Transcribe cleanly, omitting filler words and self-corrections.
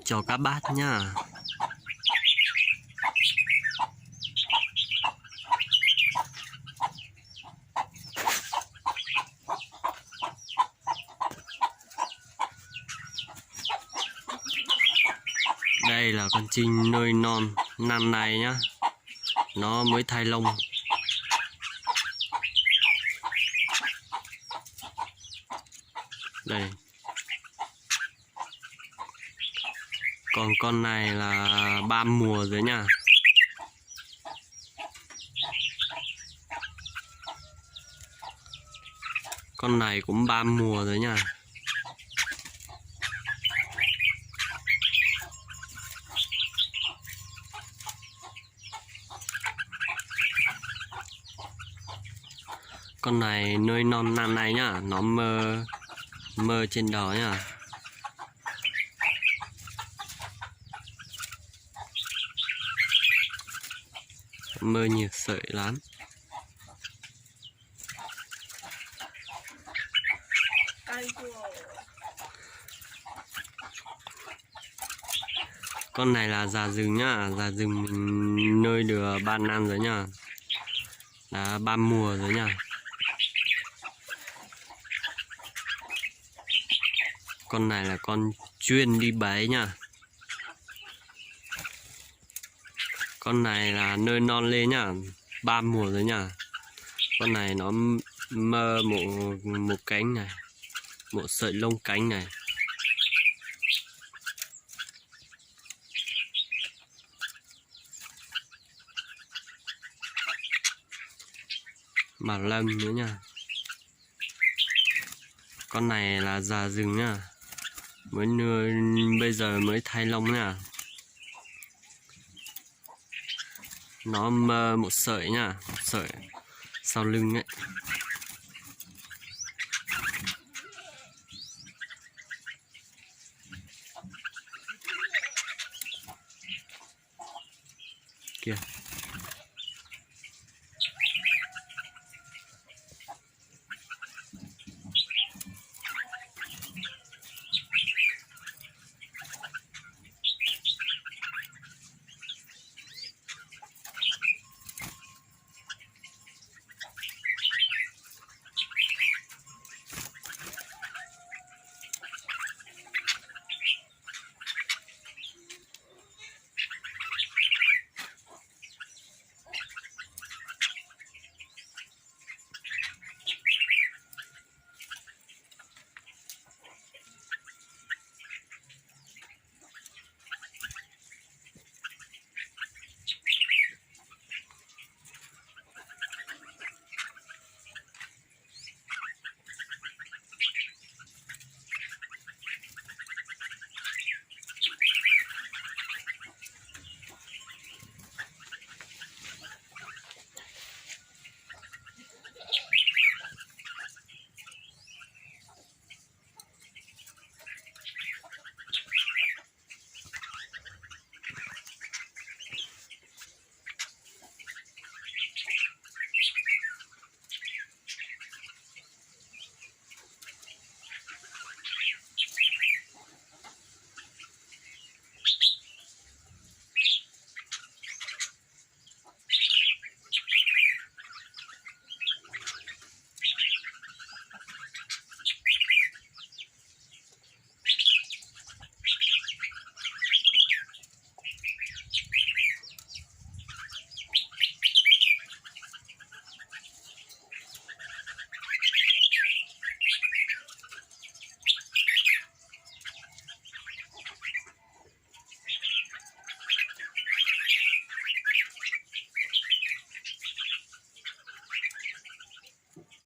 chào các bác nha. Đây là con chim nuôi non năm nay nhá. Nó mới thay lông. Đây. Còn con này là 3 mùa rồi nha. Con này cũng 3 mùa rồi nha. Con này nuôi non năm nay nhá, nó mơ trên đó nhá. Mơ nhiều sợi lắm. Con này là gà rừng nhá, gà rừng mình nuôi được 3 năm rồi nhá. Đã 3 mùa rồi nhá. Con này là con chuyên đi bẫy nha. Con này là nuôi non lên nhá, 3 mùa rồi nhá. Con này nó mơ một cánh này, một sợi lông cánh này. Mà lông nữa nha. Con này là gà rừng nha, mới nuôi bây giờ mới thay lông nha. Nó mơ một sợi nha, một sợi sau lưng ấy.